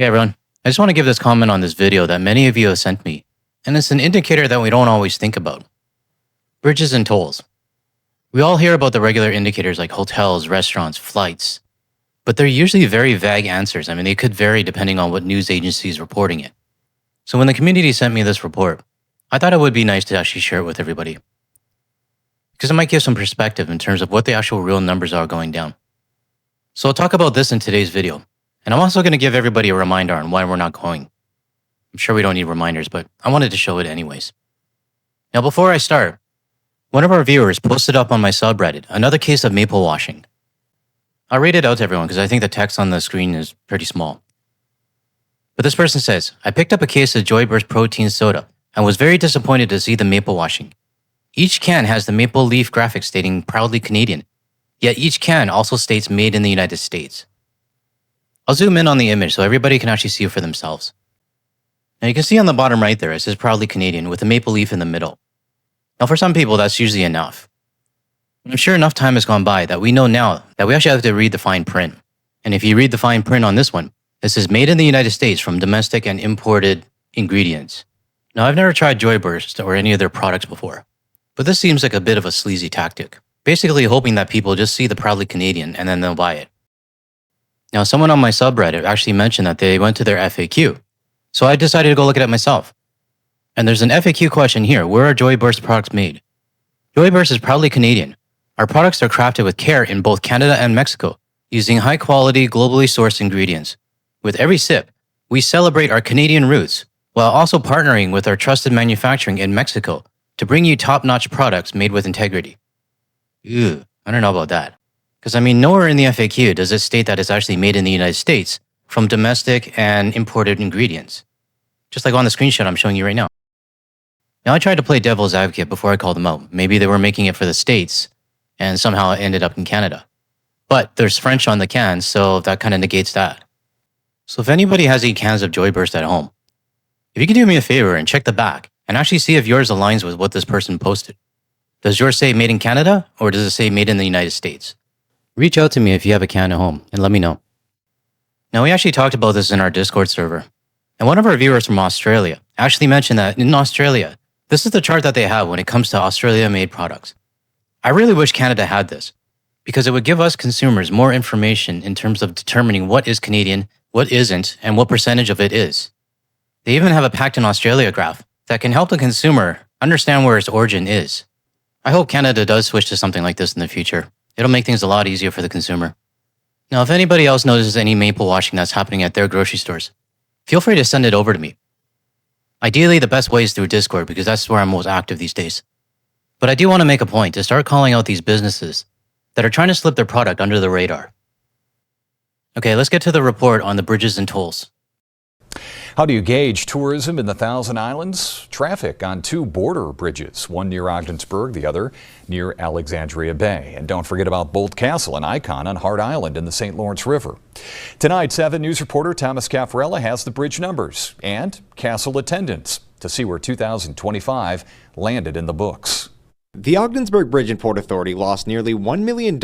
Hey everyone, I just want to give this comment on this video that many of you have sent me, and it's an indicator that we don't always think about. Bridges and tolls. We all hear about the regular indicators like hotels, restaurants, flights, but they're usually very vague answers. I mean, they could vary depending on what news agency is reporting it. So when the community sent me this report, I thought it would be nice to actually share it with everybody, because it might give some perspective in terms of what the actual real numbers are going down. So I'll talk about this in today's video. And I'm also going to give everybody a reminder on why we're not going. I'm sure we don't need reminders, but I wanted to show it anyways. Now, before I start, one of our viewers posted up on my subreddit another case of maple washing. I'll read it out to everyone because I think the text on the screen is pretty small. But this person says, I picked up a case of Joyburst protein soda and was very disappointed to see the maple washing. Each can has the maple leaf graphic stating proudly Canadian, yet each can also states made in the United States. I'll zoom in on the image so everybody can actually see it for themselves. Now you can see on the bottom right there, it says proudly Canadian with a maple leaf in the middle. Now for some people, that's usually enough. I'm sure enough time has gone by that we know now that we actually have to read the fine print. And if you read the fine print on this one, it says made in the United States from domestic and imported ingredients. Now I've never tried Joyburst or any of their products before, but this seems like a bit of a sleazy tactic. Basically hoping that people just see the proudly Canadian and then they'll buy it. Now, someone on my subreddit actually mentioned that they went to their FAQ, so I decided to go look at it myself. And there's an FAQ question here, where are Joyburst products made? Joyburst is proudly Canadian. Our products are crafted with care in both Canada and Mexico, using high-quality, globally sourced ingredients. With every sip, we celebrate our Canadian roots, while also partnering with our trusted manufacturing in Mexico to bring you top-notch products made with integrity. Ew, I don't know about that. Because, I mean, nowhere in the FAQ does it state that it's actually made in the United States from domestic and imported ingredients. Just like on the screenshot I'm showing you right now. Now, I tried to play devil's advocate before I called them out. Maybe they were making it for the States, and somehow it ended up in Canada. But there's French on the cans, so that kind of negates that. So if anybody has any cans of Joyburst at home, if you can do me a favor and check the back, and actually see if yours aligns with what this person posted. Does yours say made in Canada, or does it say made in the United States? Reach out to me if you have a can at home and let me know. Now, we actually talked about this in our Discord server, and one of our viewers from Australia actually mentioned that in Australia, this is the chart that they have when it comes to Australia-made products. I really wish Canada had this, because it would give us consumers more information in terms of determining what is Canadian, what isn't, and what percentage of it is. They even have a Packed in Australia graph that can help the consumer understand where its origin is. I hope Canada does switch to something like this in the future. It'll make things a lot easier for the consumer. Now, if anybody else notices any maple washing that's happening at their grocery stores, feel free to send it over to me. Ideally, the best way is through Discord because that's where I'm most active these days. But I do want to make a point to start calling out these businesses that are trying to slip their product under the radar. Okay, let's get to the report on the bridges and tolls. How do you gauge tourism in the Thousand Islands? Traffic on two border bridges, one near Ogdensburg, the other near Alexandria Bay. And don't forget about Bolt Castle, an icon on Hart Island in the St. Lawrence River. Tonight, 7 News reporter Thomas Caffarella has the bridge numbers and castle attendance to see where 2025 landed in the books. The Ogdensburg Bridge and Port Authority lost nearly $1 million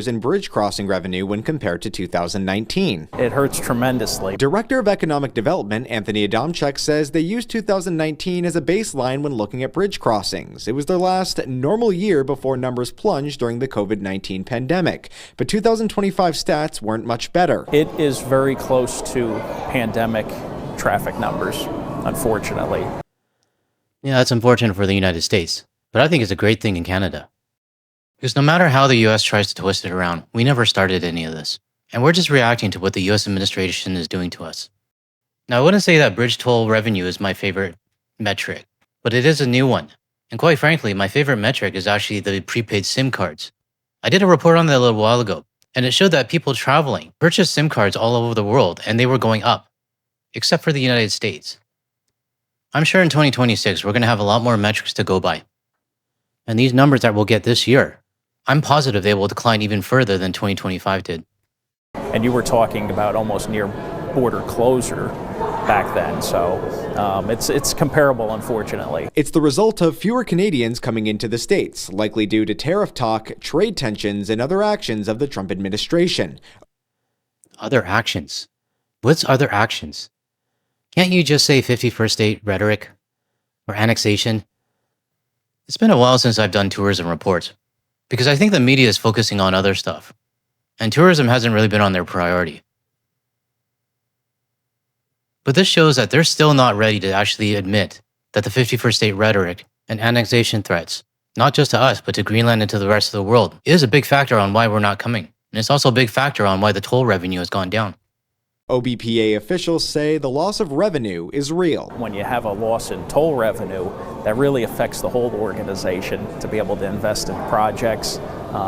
in bridge crossing revenue when compared to 2019. It hurts tremendously. Director of Economic Development Anthony Adamczyk says they used 2019 as a baseline when looking at bridge crossings. It was their last normal year before numbers plunged during the COVID-19 pandemic. But 2025 stats weren't much better. It is very close to pandemic traffic numbers, unfortunately. Yeah, that's unfortunate for the United States. But I think it's a great thing in Canada. Because no matter how the US tries to twist it around, we never started any of this. And we're just reacting to what the US administration is doing to us. Now, I wouldn't say that bridge toll revenue is my favorite metric, but it is a new one. And quite frankly, my favorite metric is actually the prepaid SIM cards. I did a report on that a little while ago, and it showed that people traveling purchased SIM cards all over the world, and they were going up, except for the United States. I'm sure in 2026, we're going to have a lot more metrics to go by. And these numbers that we'll get this year, I'm positive they will decline even further than 2025 did. And you were talking about almost near border closure back then, so it's comparable, unfortunately. It's the result of fewer Canadians coming into the States, likely due to tariff talk, trade tensions, and other actions of the Trump administration. Other actions? What's other actions? Can't you just say 51st state rhetoric or annexation? It's been a while since I've done tourism reports because I think the media is focusing on other stuff, and tourism hasn't really been on their priority. But this shows that they're still not ready to actually admit that the 51st state rhetoric and annexation threats, not just to us, but to Greenland and to the rest of the world, is a big factor on why we're not coming. And it's also a big factor on why the toll revenue has gone down. OBPA officials say the loss of revenue is real. When you have a loss in toll revenue, that really affects the whole organization to be able to invest in projects,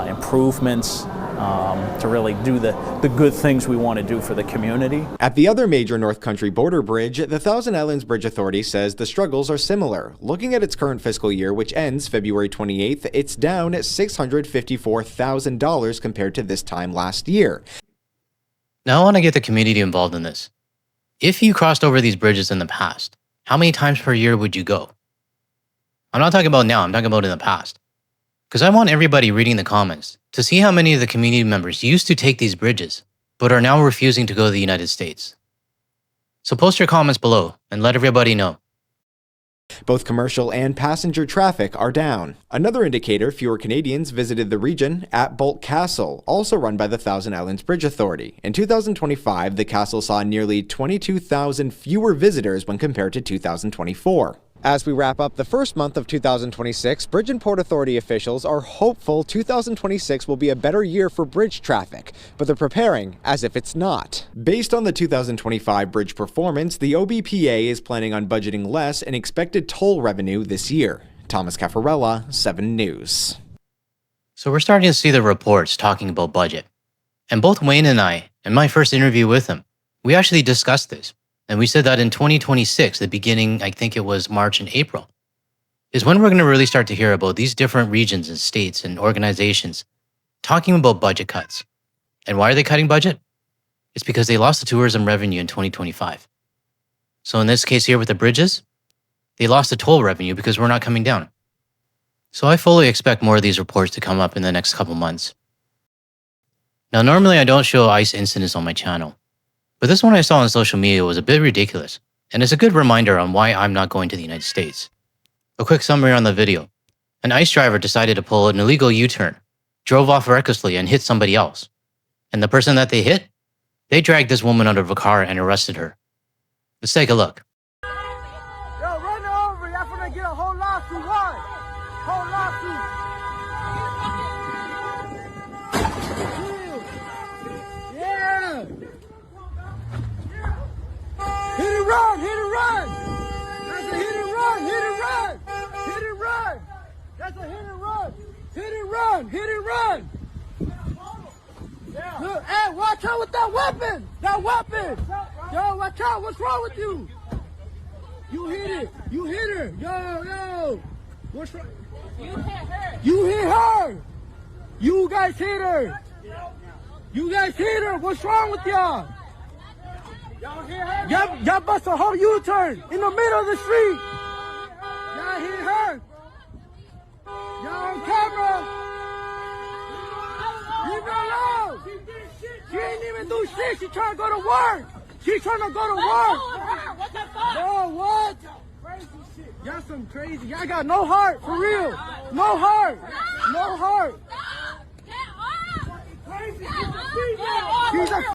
improvements, to really do the good things we want to do for the community. At the other major North Country border bridge, the Thousand Islands Bridge Authority says the struggles are similar. Looking at its current fiscal year, which ends February 28th, it's down at $654,000 compared to this time last year. Now I want to get the community involved in this. If you crossed over these bridges in the past, how many times per year would you go? I'm not talking about now, I'm talking about in the past. Because I want everybody reading the comments to see how many of the community members used to take these bridges, but are now refusing to go to the United States. So post your comments below and let everybody know. Both commercial and passenger traffic are down. Another indicator fewer Canadians visited the region at Bolt Castle, also run by the Thousand Islands Bridge Authority. In 2025, the castle saw nearly 22,000 fewer visitors when compared to 2024. As we wrap up the first month of 2026, Bridge and Port Authority officials are hopeful 2026 will be a better year for bridge traffic, but they're preparing as if it's not. Based on the 2025 bridge performance, the OBPA is planning on budgeting less in expected toll revenue this year. Thomas Caffarella, 7 News. So we're starting to see the reports talking about budget. And both Wayne and I, in my first interview with him, we actually discussed this. And we said that in 2026, the beginning, I think it was March and April, is when we're going to really start to hear about these different regions and states and organizations talking about budget cuts. And why are they cutting budget? It's because they lost the tourism revenue in 2025. So in this case here with the bridges, they lost the toll revenue because we're not coming down. So I fully expect more of these reports to come up in the next couple months. Now, normally I don't show ICE incidents on my channel, but this one I saw on social media was a bit ridiculous, and it's a good reminder on why I'm not going to the United States. A quick summary on the video. An ICE driver decided to pull an illegal U-turn, drove off recklessly and hit somebody else. And the person that they hit, they dragged this woman out of a car and arrested her. Let's take a look. Yo, run over. Y'all finna get a whole lawsuit. What? Whole lawsuit. Yeah. Hit and run. Hit and run. That's a hit and run. Hit and run. Hit and run. That's a hit and run. Hit and run. Hit and run. Look, hey, watch out with that weapon. That weapon. Yo, watch out. What's wrong with you? You hit it. You hit her. Yo. What's wrong? You hit her. You hit her. You guys hit her. You guys hit her. What's wrong with y'all? Y'all hit her? Y'all bust a whole U-turn in the middle of the street. Y'all hit her. Y'all on camera. Leave her alone. She ain't even do shit. She trying to go to work. She's trying to go to work. What the fuck? Yo, what? Y'all some crazy. Y'all got no heart, for real. No heart. No heart. She's a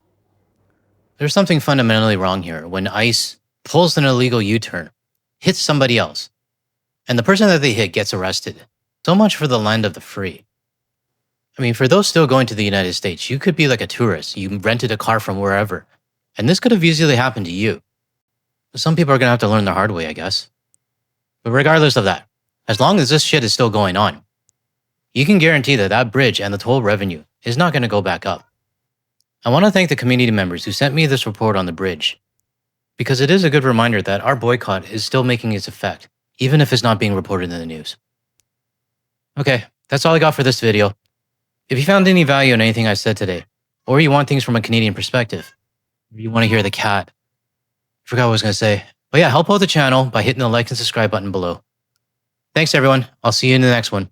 There's something fundamentally wrong here when ICE pulls an illegal U-turn, hits somebody else, and the person that they hit gets arrested. So much for the land of the free. I mean, for those still going to the United States, you could be like a tourist. You rented a car from wherever, and this could have easily happened to you. But some people are going to have to learn the hard way, I guess. But regardless of that, as long as this shit is still going on, you can guarantee that that bridge and the toll revenue is not going to go back up. I want to thank the community members who sent me this report on the bridge, because it is a good reminder that our boycott is still making its effect, even if it's not being reported in the news. Okay, that's all I got for this video. If you found any value in anything I said today, or you want things from a Canadian perspective, or you want to hear the cat, I forgot what I was going to say. But yeah, help out the channel by hitting the like and subscribe button below. Thanks everyone. I'll see you in the next one.